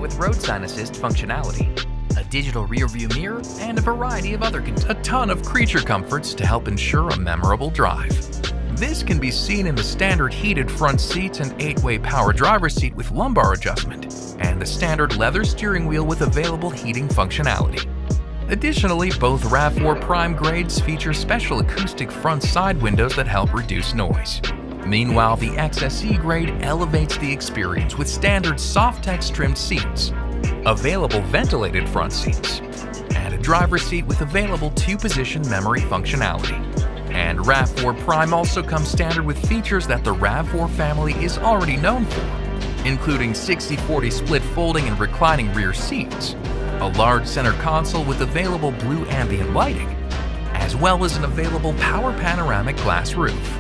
with road sign assist functionality, a digital rear-view mirror, and a variety of other a ton of creature comforts to help ensure a memorable drive. This can be seen in the standard heated front seats and 8-way power driver's seat with lumbar adjustment, and the standard leather steering wheel with available heating functionality. Additionally, both RAV4 Prime grades feature special acoustic front side windows that help reduce noise. Meanwhile, the XSE grade elevates the experience with standard Softex trimmed seats, available ventilated front seats, and a driver's seat with available 2-position memory functionality. And RAV4 Prime also comes standard with features that the RAV4 family is already known for, including 60/40 split folding and reclining rear seats, a large center console with available blue ambient lighting, as well as an available power panoramic glass roof.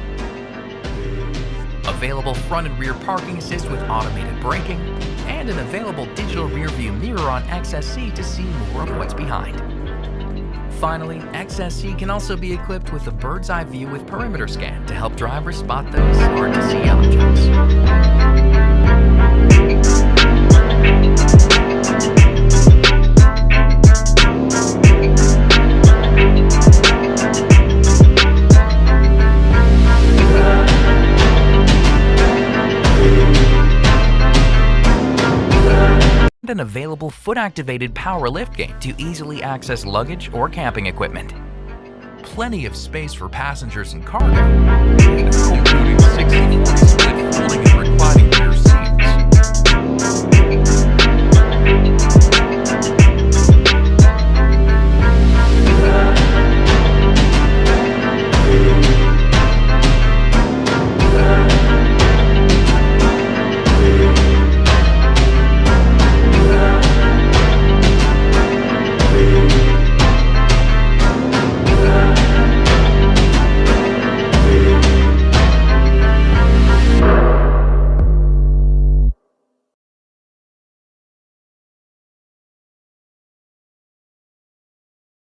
Available front and rear parking assist with automated braking, and an available digital rear view mirror on XSE to see more of what's behind. Finally, XSE can also be equipped with a bird's eye view with perimeter scan to help drivers spot those hard to see objects. An available foot-activated power liftgate to easily access luggage or camping equipment. Plenty of space for passengers and cargo, including